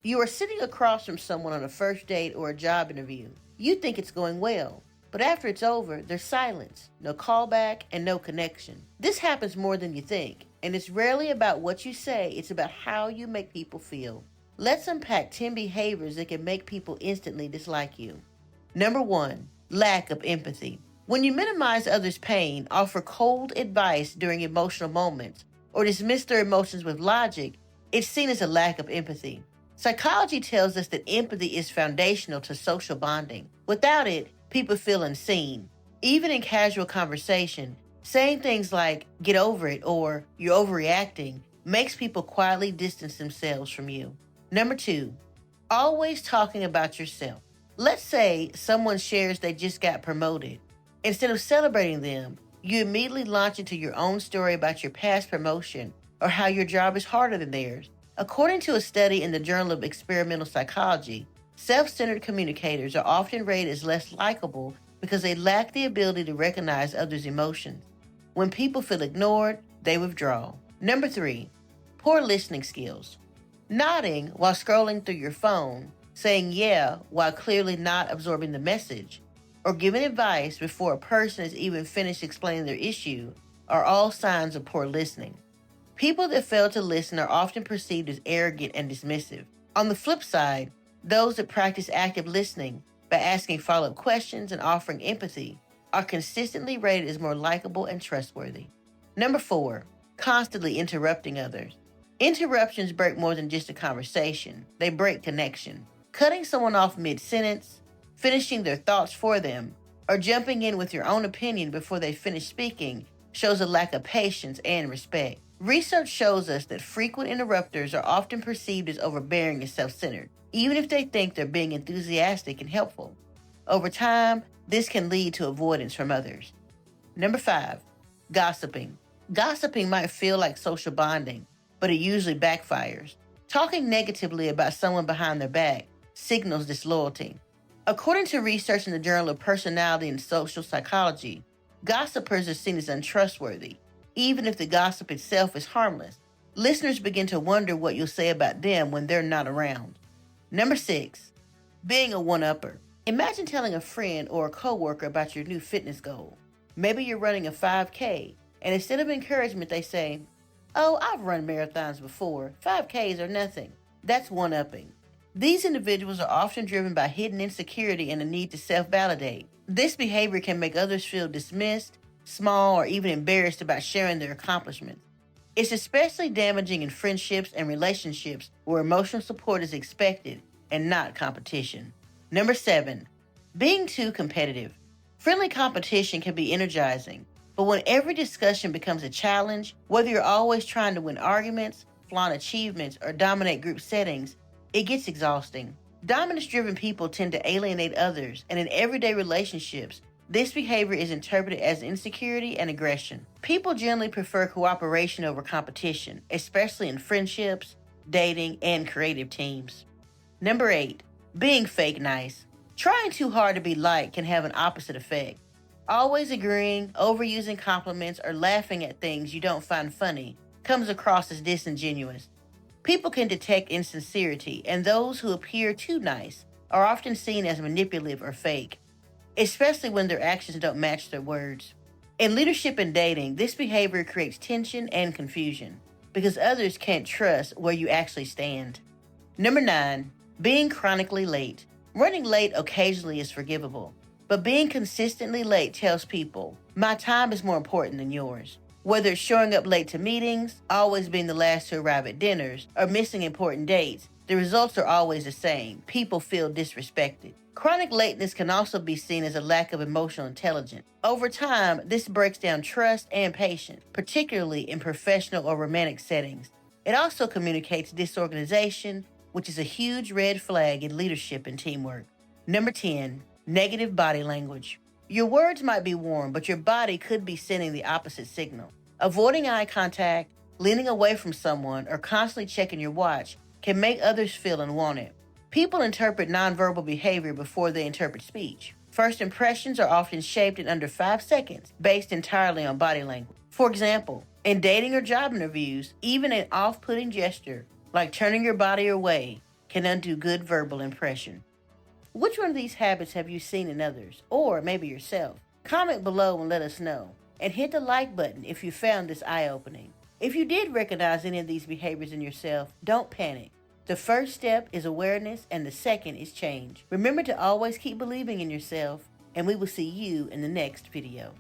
You are sitting across from someone on a first date or a job interview. You think it's going well, but after it's over, there's silence, no callback, and no connection. This happens more than you think, and it's rarely about what you say, it's about how you make people feel. Let's unpack 10 behaviors that can make people instantly dislike you. Number 1, lack of empathy. When you minimize others' pain, offer cold advice during emotional moments, or dismiss their emotions with logic, it's seen as a lack of empathy. Psychology tells us that empathy is foundational to social bonding. Without it, people feel unseen. Even in casual conversation, saying things like, get over it, or you're overreacting, makes people quietly distance themselves from you. Number 2, always talking about yourself. Let's say someone shares they just got promoted. Instead of celebrating them, you immediately launch into your own story about your past promotion or how your job is harder than theirs. According to a study in the Journal of Experimental Psychology, self-centered communicators are often rated as less likable because they lack the ability to recognize others' emotions. When people feel ignored, they withdraw. Number 3, poor listening skills. Nodding while scrolling through your phone, saying yeah while clearly not absorbing the message, or giving advice before a person has even finished explaining their issue are all signs of poor listening. People that fail to listen are often perceived as arrogant and dismissive. On the flip side, those that practice active listening by asking follow-up questions and offering empathy are consistently rated as more likable and trustworthy. Number 4, constantly interrupting others. Interruptions break more than just a conversation. They break connection. Cutting someone off mid-sentence, finishing their thoughts for them, or jumping in with your own opinion before they finish speaking shows a lack of patience and respect. Research shows us that frequent interrupters are often perceived as overbearing and self-centered, even if they think they're being enthusiastic and helpful. Over time, this can lead to avoidance from others. Number 5, gossiping. Gossiping might feel like social bonding, but it usually backfires. Talking negatively about someone behind their back signals disloyalty. According to research in the Journal of Personality and Social Psychology, gossipers are seen as untrustworthy, even if the gossip itself is harmless. Listeners begin to wonder what you'll say about them when they're not around. Number 6, being a one-upper. Imagine telling a friend or a coworker about your new fitness goal. Maybe you're running a 5K, and instead of encouragement, they say, "Oh, I've run marathons before. 5Ks are nothing." That's one-upping. These individuals are often driven by hidden insecurity and a need to self-validate. This behavior can make others feel dismissed, small, or even embarrassed about sharing their accomplishments. It's especially damaging in friendships and relationships where emotional support is expected and not competition. Number 7, being too competitive. Friendly competition can be energizing, but when every discussion becomes a challenge, whether you're always trying to win arguments, flaunt achievements, or dominate group settings, it gets exhausting. Dominance-driven people tend to alienate others, and in everyday relationships, this behavior is interpreted as insecurity and aggression. People generally prefer cooperation over competition, especially in friendships, dating, and creative teams. Number 8, being fake nice. Trying too hard to be liked can have an opposite effect. Always agreeing, overusing compliments, or laughing at things you don't find funny comes across as disingenuous. People can detect insincerity, and those who appear too nice are often seen as manipulative or fake, especially when their actions don't match their words. In leadership and dating, this behavior creates tension and confusion because others can't trust where you actually stand. Number 9, being chronically late. Running late occasionally is forgivable, but being consistently late tells people, my time is more important than yours. Whether it's showing up late to meetings, always being the last to arrive at dinners, or missing important dates, the results are always the same. People feel disrespected. Chronic lateness can also be seen as a lack of emotional intelligence. Over time, this breaks down trust and patience, particularly in professional or romantic settings. It also communicates disorganization, which is a huge red flag in leadership and teamwork. Number 10, negative body language. Your words might be warm, but your body could be sending the opposite signal. Avoiding eye contact, leaning away from someone, or constantly checking your watch can make others feel unwanted. People interpret nonverbal behavior before they interpret speech. First impressions are often shaped in under 5 seconds, based entirely on body language. For example, in dating or job interviews, even an off-putting gesture, like turning your body away, can undo good verbal impression. Which one of these habits have you seen in others, or maybe yourself? Comment below and let us know. And hit the like button if you found this eye-opening. If you did recognize any of these behaviors in yourself, don't panic. The first step is awareness and the second is change. Remember to always keep believing in yourself, and we will see you in the next video.